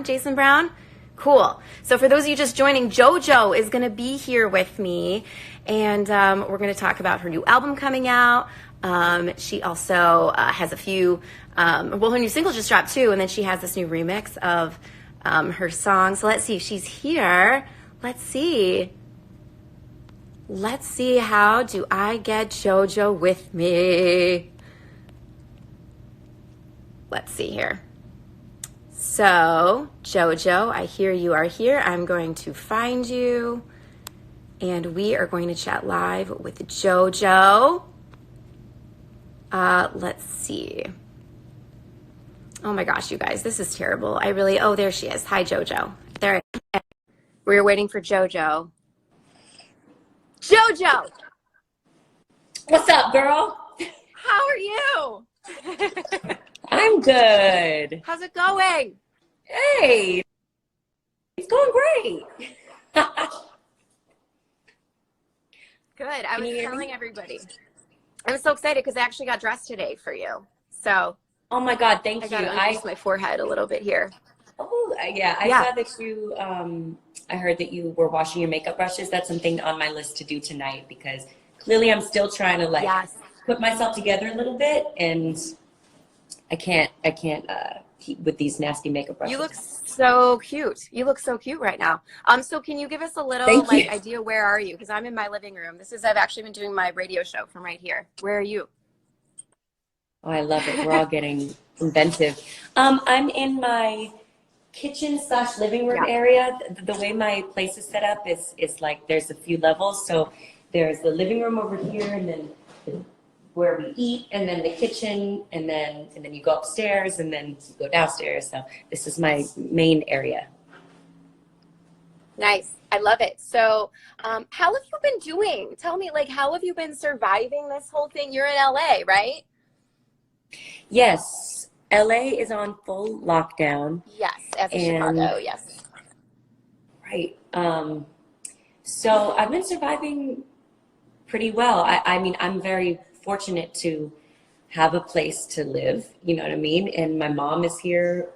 Jason Brown? Cool. So for those of you just joining, JoJo is going to be here with me, and we're going to talk about her new album coming out. She also has a few, well, her new single just dropped too, and then she has this new remix of her song. So let's see if she's here. Let's see. Let's see, how do I get JoJo with me? Let's see here. So, JoJo, I hear you are here. I'm going to find you, and we are going to chat live with JoJo. Let's see. Oh my gosh, you guys, this is terrible. Oh, there she is. Hi, JoJo. There. We were waiting for JoJo. JoJo! What's up, girl? How are you? I'm good. How's it going? Hey, it's going great. Good. I was telling everybody. I'm so excited because I actually got dressed today for you. So. Oh my God, thank you. I got my forehead a little bit here. Oh, yeah. I saw that you, I heard that you were washing your makeup brushes. That's something on my list to do tonight because clearly I'm still trying to put myself together a little bit, and I can't with these nasty makeup brushes. You look so cute. You look so cute right now. So can you give us a little idea, where are you? Because I'm in my living room. I've actually been doing my radio show from right here. Where are you? Oh, I love it. We're all getting inventive. I'm in my kitchen / living room area. The way my place is set up is like there's a few levels. So there's the living room over here, and then where we eat, and then the kitchen, and then you go upstairs, and then you go downstairs. So this is my main area. Nice. I love it. So how have you been doing? Tell me, how have you been surviving this whole thing? You're in LA, right? Yes. LA is on full lockdown. Yes, as in Chicago, yes. Right. So I've been surviving pretty well. I mean, I'm very fortunate to have a place to live, you know what I mean? And my mom is here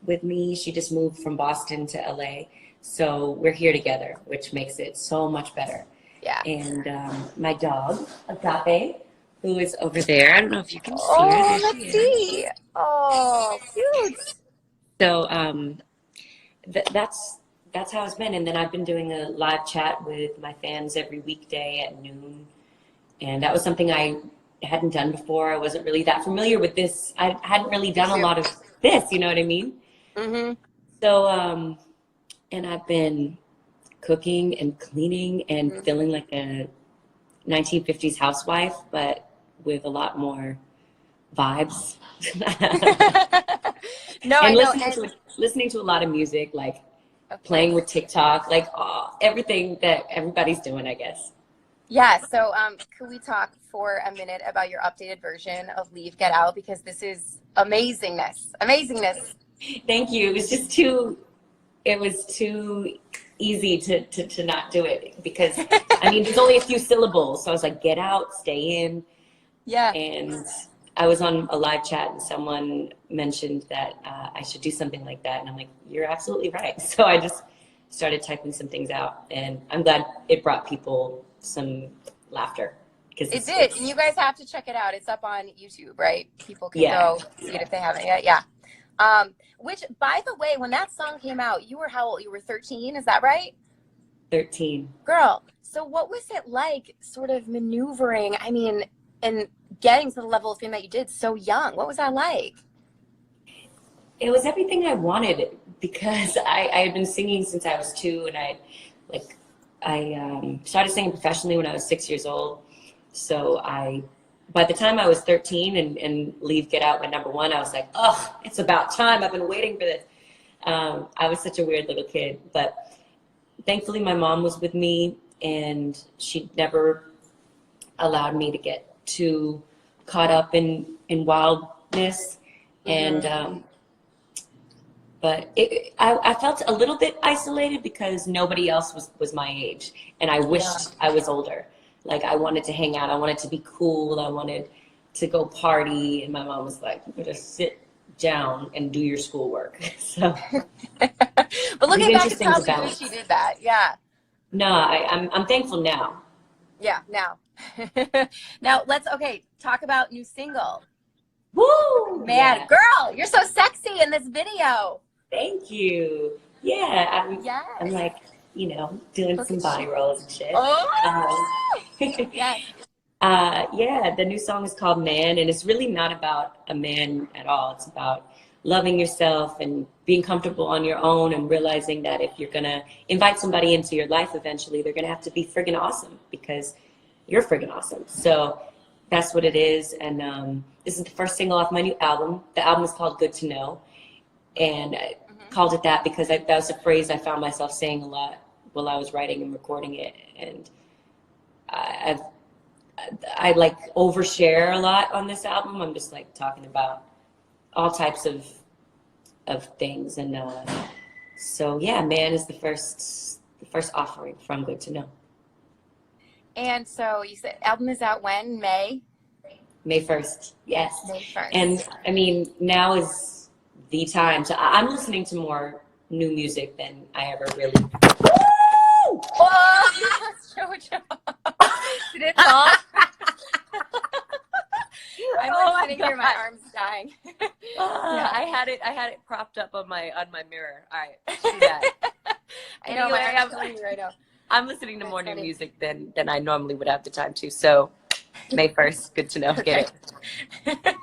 with me. She just moved from Boston to LA. So we're here together, which makes it so much better. Yeah. And my dog, Agape, who is over there. I don't know if you can see her. Oh, let's see. Oh, cute. So that's how it's been. And then I've been doing a live chat with my fans every weekday at noon. And that was something I hadn't done before. I wasn't really that familiar with this. I hadn't really done a lot of this, you know what I mean? Mm-hmm. So, and I've been cooking and cleaning and feeling like a 1950s housewife, but with a lot more vibes. Listening to a lot of music, playing with TikTok, everything that everybody's doing, I guess. Yeah, so could we talk for a minute about your updated version of Leave, Get Out? Because this is amazingness. Thank you. It was just too easy to not do it because, I mean, there's only a few syllables. So I was like, get out, stay in. Yeah. And I was on a live chat and someone mentioned that I should do something like that. And I'm like, you're absolutely right. So I just started typing some things out, and I'm glad it brought people some laughter. It did. And you guys have to check it out. It's up on YouTube, right? People can go see it if they haven't yet. Yeah. Which, by the way, when that song came out, you were how old? You were 13, is that right? 13. Girl, so what was it like sort of maneuvering, and getting to the level of fame that you did so young? What was that like? It was everything I wanted because I had been singing since I was 2, and I started singing professionally when I was 6 years old. So by the time I was 13 and Leave, Get Out, my #1, I was like, oh, it's about time. I've been waiting for this. I was such a weird little kid, but thankfully my mom was with me, and she never allowed me to get too caught up in wildness. Mm-hmm. And but I felt a little bit isolated because nobody else was my age, and I wished I was older. I wanted to hang out. I wanted to be cool. I wanted to go party. And my mom was like, you better sit down and do your schoolwork. So, but looking back, it's probably good she did that. Yeah. No, I'm thankful now. Yeah, now. Now let's talk about new single. Woo! Man, yeah. Girl, you're so sexy in this video. Thank you. Yeah, I'm like, doing some body rolls and shit. Oh, yes. Yeah, the new song is called Man, and it's really not about a man at all. It's about loving yourself and being comfortable on your own and realizing that if you're going to invite somebody into your life eventually, they're going to have to be friggin' awesome because you're friggin' awesome. So that's what it is. And this is the first single off my new album. The album is called Good to Know. And I called it that because that was a phrase I found myself saying a lot while I was writing and recording it. And I like overshare a lot on this album. I'm just like talking about all types of things. And so yeah, Man is the first offering from Good to Know. And so you said album is out when? May 1st. Yes. May 1st. And I mean, now is the time to, I'm listening to more new music than I ever really. Woo! Whoa! JoJo. Did it fall? I'm sitting here, my arm's dying. Yeah, I had it propped up on my mirror. All right, see that. I know, my arm's killing me right now. I'm listening to more new music than I normally would have the time to. So May 1st, good to know. Okay. Get it.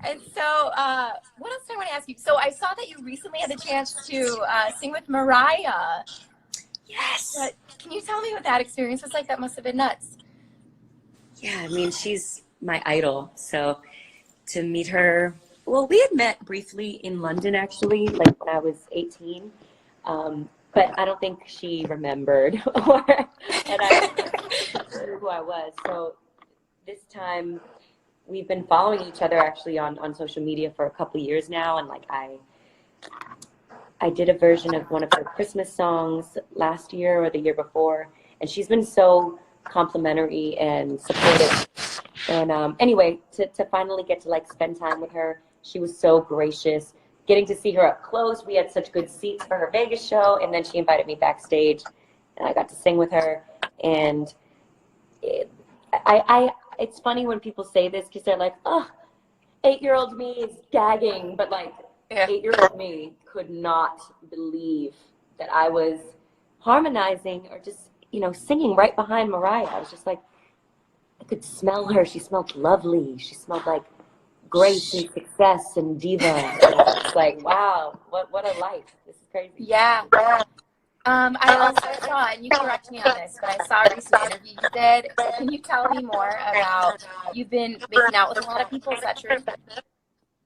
And so, what else do I want to ask you? So I saw that you recently had the chance to sing with Mariah. Yes. Can you tell me what that experience was like? That must have been nuts. Yeah, I mean, she's my idol. So to meet her, well, we had met briefly in London, actually, like when I was 18. But I don't think she remembered and I knew who I was. So this time we've been following each other actually on social media for a couple years now. And like I did a version of one of her Christmas songs last year or the year before. And she's been so complimentary and supportive. And anyway, to finally get to like spend time with her, she was so gracious. Getting to see her up close, we had such good seats for her Vegas show, and then she invited me backstage, and I got to sing with her. And it's funny when people say this because they're like, "Oh, 8-year-old me is gagging," but like 8-year-old me could not believe that I was harmonizing or just singing right behind Mariah. I was just like, I could smell her. She smelled lovely. She smelled like grace and success and diva. And I was just like, wow, what a life. This is crazy. Yeah. I also saw, and you correct me on this, but I saw a recent interview you did. So can you tell me more about, you've been making out with a lot of people, is that true?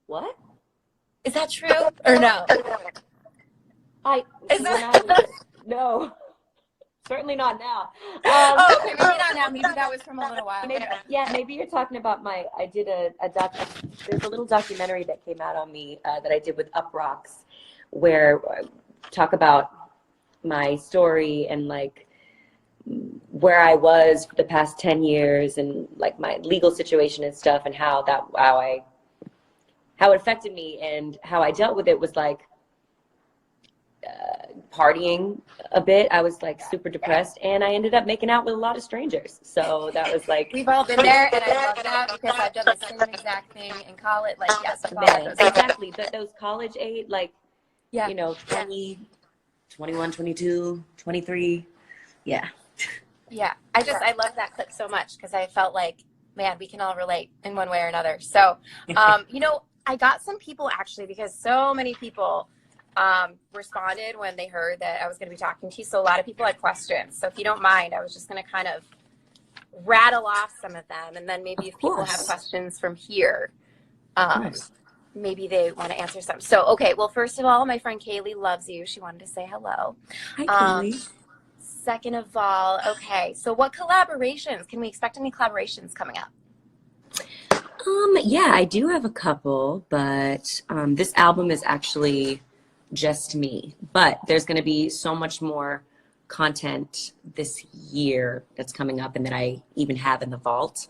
What? Is that true or no? No. Certainly not now. Okay, maybe not now. Maybe that was from a little while ago. Yeah, maybe you're talking about I did there's a little documentary that came out on me that I did with Up Rocks, where I talk about my story and like where I was for the past 10 years and like my legal situation and stuff and how it affected me and how I dealt with it was like partying a bit. I was like super depressed and I ended up making out with a lot of strangers. So that was like, we've all been there, and I love that because I've done the same exact thing in college. Like, yes, exactly. Those college age, like, 20, 21, 22, 23. Yeah. Yeah. I love that clip so much because I felt like, man, we can all relate in one way or another. So, I got some people actually, because so many people responded when they heard that I was going to be talking to you. So a lot of people had questions. So if you don't mind, I was just going to kind of rattle off some of them. And then maybe if people have questions from here, maybe they want to answer some. So, okay. Well, first of all, my friend Kaylee loves you. She wanted to say hello. Hi, Kaylee. Second of all, okay. So what collaborations? Can we expect any collaborations coming up? Yeah, I do have a couple, but this album is actually just me. But there's going to be so much more content this year that's coming up and that I even have in the vault.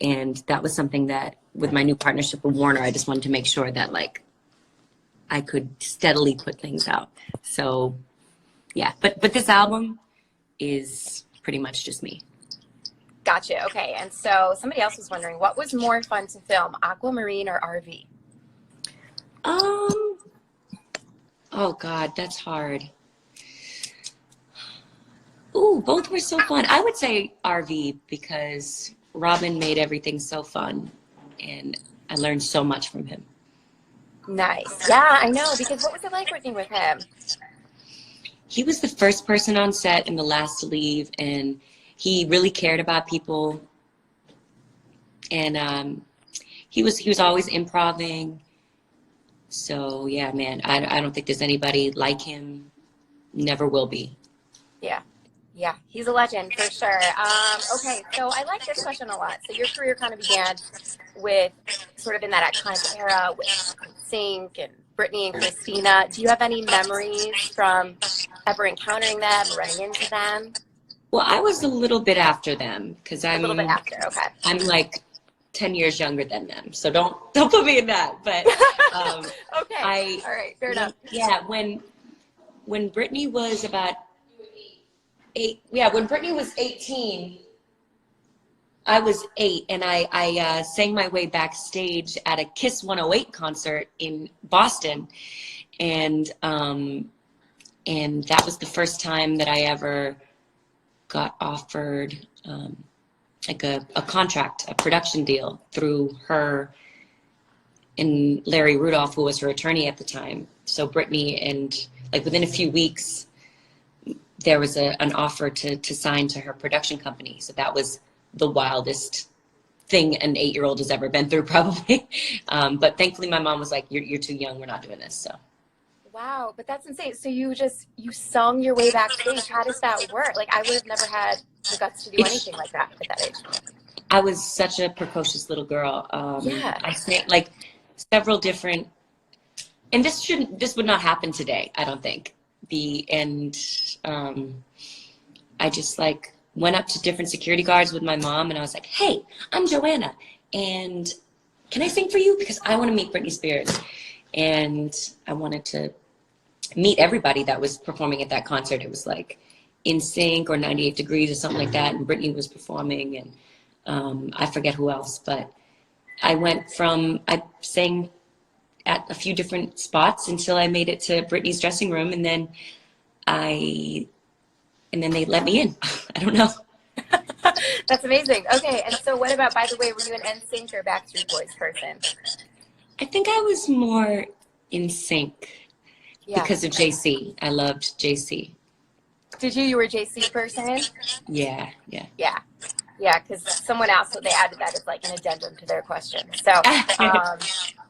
And that was something that with my new partnership with Warner, I just wanted to make sure that like I could steadily put things out. So yeah, but this album is pretty much just me. Gotcha. Okay. And so somebody else was wondering, what was more fun to film, Aquamarine or RV? Oh God, that's hard. Ooh, both were so fun. I would say RV because Robin made everything so fun and I learned so much from him. Nice. Yeah, I know. Because what was it like working with him? He was the first person on set and the last to leave, and he really cared about people. And he was always improving. So yeah, man, I don't think there's anybody like him. Never will be. Yeah. Yeah, he's a legend for sure. Okay, so I like this question a lot. So your career kind of began with sort of in that iconic era with Sync and Britney and Christina. Do you have any memories from ever encountering them, running into them? Well, I was a little bit after them because A little bit after, okay. I'm like 10 years younger than them, so don't put me in that. But okay, all right, fair enough. Yeah, when Britney was about when Britney was 18, I was 8, and I sang my way backstage at a Kiss 108 concert in Boston, and that was the first time that I ever got offered like a contract, a production deal through her and Larry Rudolph, who was her attorney at the time. So Britney, and like within a few weeks, there was an offer to sign to her production company. So that was the wildest thing an 8-year-old has ever been through, probably. But thankfully, my mom was like, "You're too young. We're not doing this." So. Wow, but that's insane. So you sung your way backstage. How does that work? Like, I would have never had the guts to do anything like that at that age. I was such a precocious little girl. Yeah. I sang like several different, and this would not happen today, I don't think. I just like went up to different security guards with my mom and I was like, "Hey, I'm Joanna, and can I sing for you? Because I want to meet Britney Spears." And I wanted to meet everybody that was performing at that concert. It was like In Sync or 98 Degrees or something like that, and Britney was performing, and I forget who else, but I sang at a few different spots until I made it to Britney's dressing room, and then they let me in. I don't know. That's amazing. Okay, and so what about, by the way, were you an NSYNC or Backstreet Boys person? I think I was more In Sync because of JC. I loved JC. Did you? You were a JC person? Yeah. Yeah, because someone else, so they added that as like an addendum to their question. So,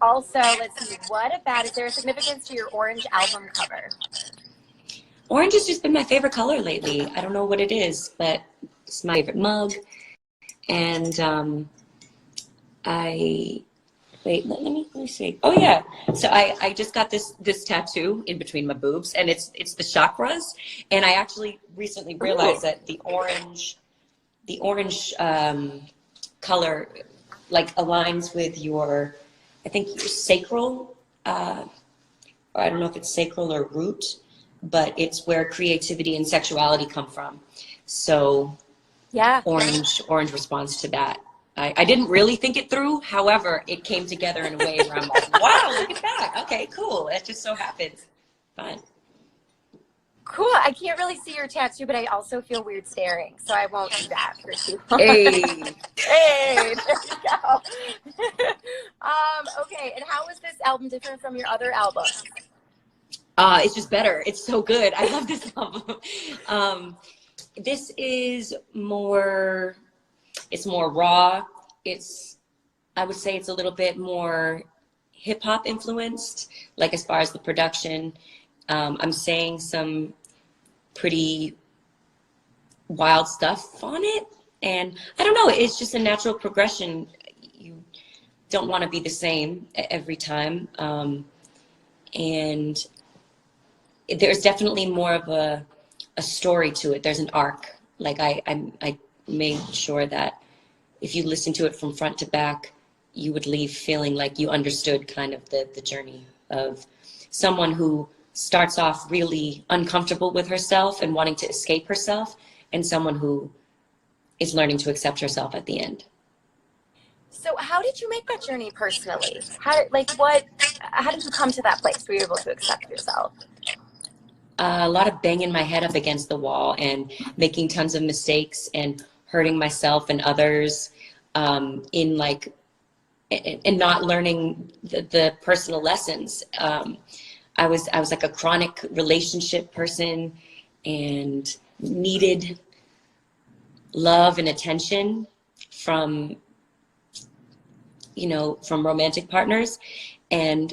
also, let's see, is there a significance to your orange album cover? Orange has just been my favorite color lately. I don't know what it is, but it's my favorite mug. And let me see. Oh yeah. So I just got this tattoo in between my boobs, and it's the chakras. And I actually recently realized that the orange color like aligns with your, I think your sacral, or I don't know if it's sacral or root, but it's where creativity and sexuality come from. So yeah, orange responds to that. I didn't really think it through. However, it came together in a way where I'm like, wow, look at that. Okay, cool. It just so happens. Fine. Cool. I can't really see your tattoo, but I also feel weird staring, so I won't do that for too long. Hey, there you go. Okay, and how is this album different from your other albums? It's just better. It's so good. I love this album. This is more. It's more raw. I would say it's a little bit more hip hop influenced, like as far as the production. I'm saying some pretty wild stuff on it. And I don't know, it's just a natural progression. You don't want to be the same every time. And there's definitely more of a story to it. There's an arc. Like I made sure that if you listen to it from front to back, you would leave feeling like you understood kind of the journey of someone who starts off really uncomfortable with herself and wanting to escape herself, and someone who is learning to accept herself at the end. So how did you make that journey personally? How did you come to that place where you're able to accept yourself? A lot of banging my head up against the wall and making tons of mistakes and hurting myself and others, in like, and not learning the personal lessons. I was like a chronic relationship person and needed love and attention from, from romantic partners. And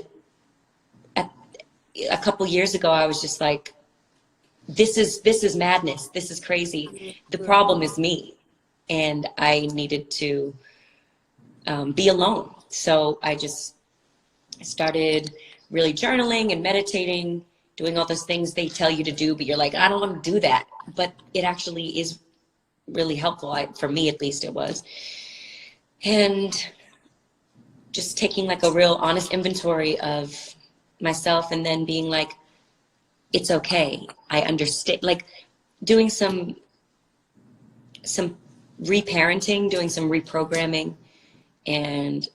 a couple years ago, I was just like, this is madness. This is crazy. The problem is me. And I needed to be alone. So I just started really journaling and meditating, doing all those things they tell you to do, but you're like, I don't want to do that. But it actually is really helpful. For me, at least it was. And just taking like a real honest inventory of myself, and then being like, it's okay. I understand, like doing some reparenting, doing some reprogramming and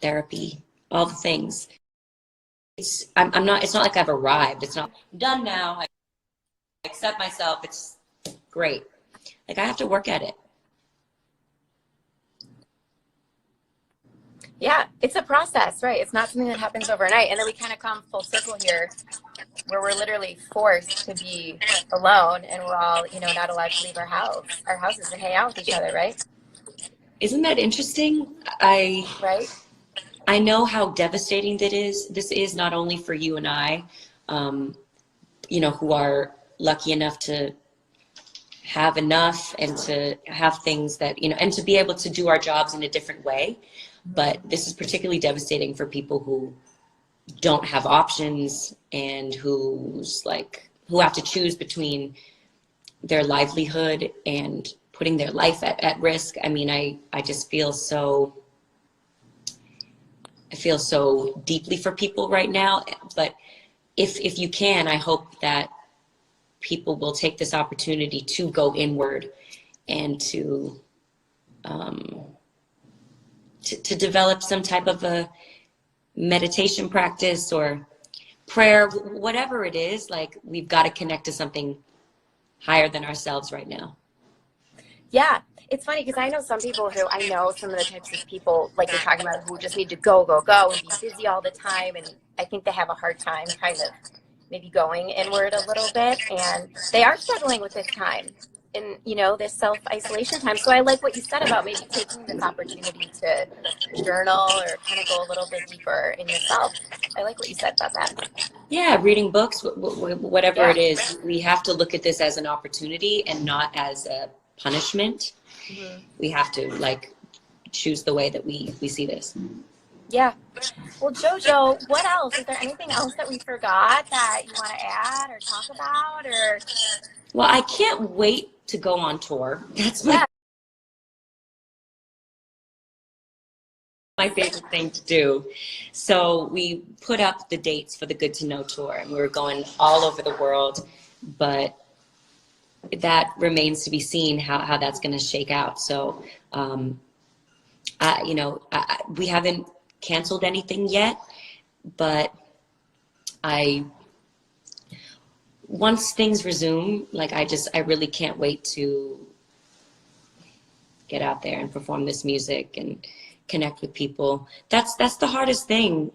therapy, all the things. It's not like I've arrived. It's not done now. I accept myself. It's great. Like I have to work at it. Yeah, it's a process, right? It's not something that happens overnight. And then we kind of come full circle here where we're literally forced to be alone, and we're all, not allowed to leave our houses and hang out with each other, right? Isn't that interesting? Right? I know how devastating this is not only for you and I, who are lucky enough to have enough and to have things that, and to be able to do our jobs in a different way. But this is particularly devastating for people who don't have options and who have to choose between their livelihood and putting their life at risk. I mean, I just feel so deeply for people right now. But if you can, I hope that people will take this opportunity to go inward and to develop some type of a meditation practice or prayer, whatever it is. Like, we've got to connect to something higher than ourselves right now. Yeah, it's funny because I know some of the types of people like you're talking about who just need to go and be busy all the time, and I think they have a hard time kind of maybe going inward a little bit, and they are struggling with this time in this self-isolation time. So I like what you said about maybe taking this opportunity to journal or kind of go a little bit deeper in yourself. I like what you said about that. Yeah, reading books, whatever it is, we have to look at this as an opportunity and not as a punishment. Mm-hmm. We have to choose the way that we see this. Yeah. Well, JoJo, what else? Is there anything else that we forgot that you want to add or talk about? Well, I can't wait to go on tour. That's my favorite thing to do. So we put up the dates for the Good to Know tour, and we were going all over the world, but that remains to be seen how that's going to shake out. So, we haven't canceled anything yet, but once things resume, I really can't wait to get out there and perform this music and connect with people. That's the hardest thing.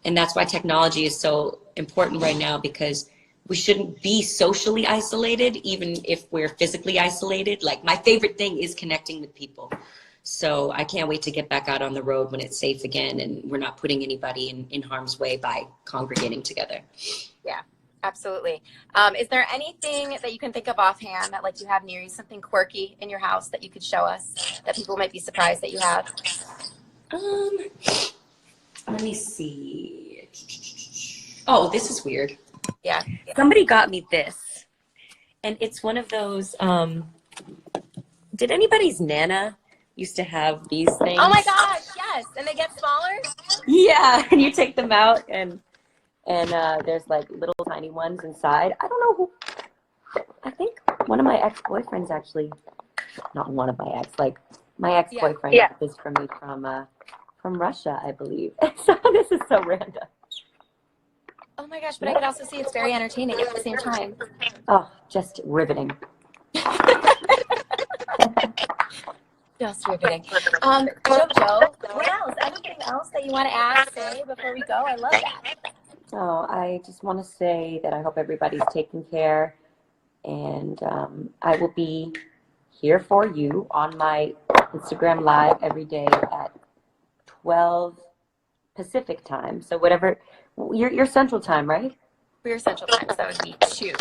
And that's why technology is so important right now, because we shouldn't be socially isolated, even if we're physically isolated. My favorite thing is connecting with people. So I can't wait to get back out on the road when it's safe again and we're not putting anybody in harm's way by congregating together. Yeah, absolutely. Is there anything that you can think of offhand that you have near you, something quirky in your house that you could show us that people might be surprised that you have? Let me see. Oh, this is weird. Yeah. Somebody got me this, and it's one of those, did anybody's Nana used to have these things. Oh my gosh, yes. And they get smaller? Yeah, and you take them out, and there's like little tiny ones inside. I don't know who. I think one of my ex-boyfriends actually, not one of my ex, like my ex-boyfriend got this for me from Russia, I believe. So this is so random. Oh my gosh, but I could also see it's very entertaining at the same time. Oh, just riveting. Just riveting. JoJo, what else? Anything else that you want to ask, say before we go? I love that. Oh, I just want to say that I hope everybody's taking care, and I will be here for you on my Instagram Live every day at 12 Pacific time. So whatever, you're Central time, right? We're Central Time, so that would be 2.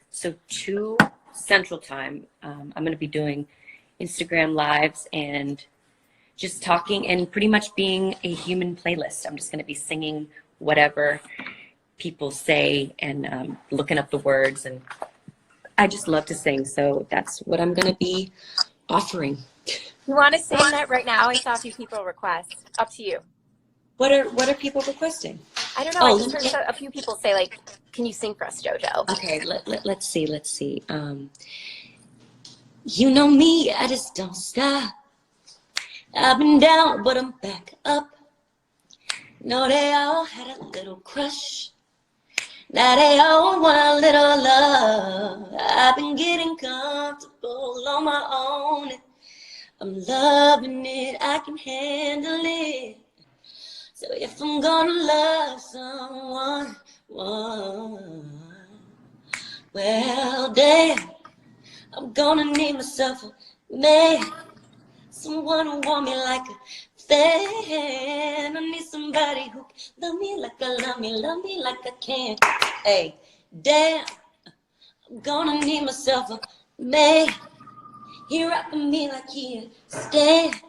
So 2 Central time, I'm going to be doing Instagram Lives and just talking and pretty much being a human playlist. I'm just going to be singing whatever people say and looking up the words. And I just love to sing. So that's what I'm going to be offering. You want to sing that right now? I saw a few people request. Up to you. What are people requesting? I don't know. I just heard a few people say, like, can you sing for us, JoJo? Okay, let's see. You know me, I just don't stop. I've been down, but I'm back up. No, they all had a little crush. Now they all want a little love. I've been getting comfortable on my own. I'm loving it, I can handle it. So if I'm gonna love someone, well, damn, I'm gonna need myself a man. Someone who want me like a fan. I need somebody who love me like I love me like I can. Hey, damn, I'm gonna need myself a man. He rockin' me like he understand.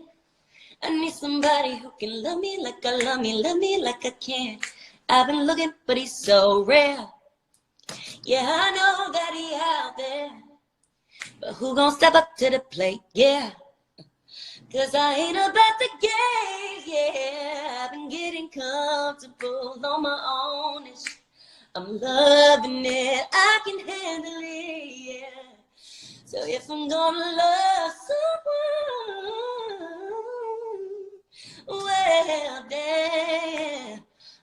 I need somebody who can love me like I love me like I can. I've been looking, but he's so rare. Yeah, I know that he out there, but who gon' step up to the plate? Yeah. 'Cause I ain't about the game, yeah. I've been getting comfortable on my own. I'm loving it, I can handle it, yeah. So if I'm gonna love someone, well, damn,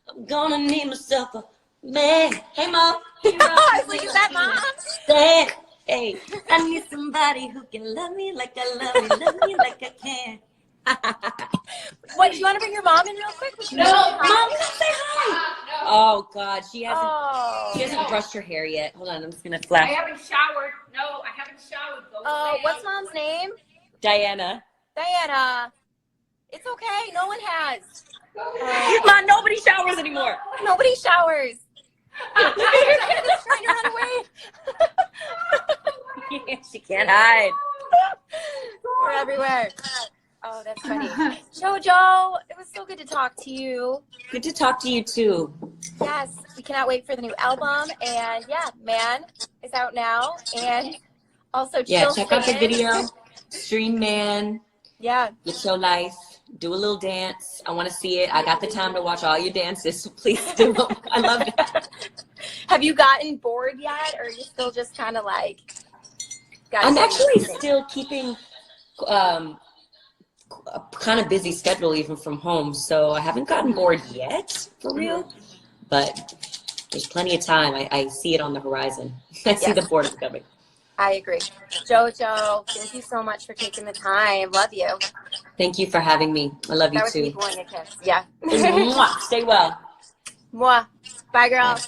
I'm gonna need myself a man. Hey, Mom. Hey, Mom. I was like, is that Mom? Stand. Hey, I need somebody who can love me like I love me like I can. What, do you want to bring your mom in real quick? No, Mom, say hi. No. Oh God, she hasn't. Oh. She hasn't brushed her hair yet. Hold on, I'm just gonna flash. I haven't showered. No, I haven't showered. Oh, what's Mom's name? Diana. Diana. It's okay. No one has. Mom, nobody showers anymore. Nobody showers. Look at her kid that's trying to run away. Yeah, she can't hide. We're everywhere. Oh, that's funny. JoJo, it was so good to talk to you. Good to talk to you too. Yes, we cannot wait for the new album. And yeah, Man is out now. And also check out the video. Stream Man. Yeah. Get your life. Do a little dance. I want to see it. I got the time to watch all your dances, so please do them. I love it. Have you gotten bored yet, or are you still just kind of like? I'm actually still keeping a kind of busy schedule even from home, so I haven't gotten bored yet, for real. But there's plenty of time. I see it on the horizon. I see the boredom coming. I agree. JoJo, thank you so much for taking the time. Love you. Thank you for having me. I love you too. That was me blowing a kiss. Yeah. Mwah. Stay well. Mwah. Bye, girl. Bye.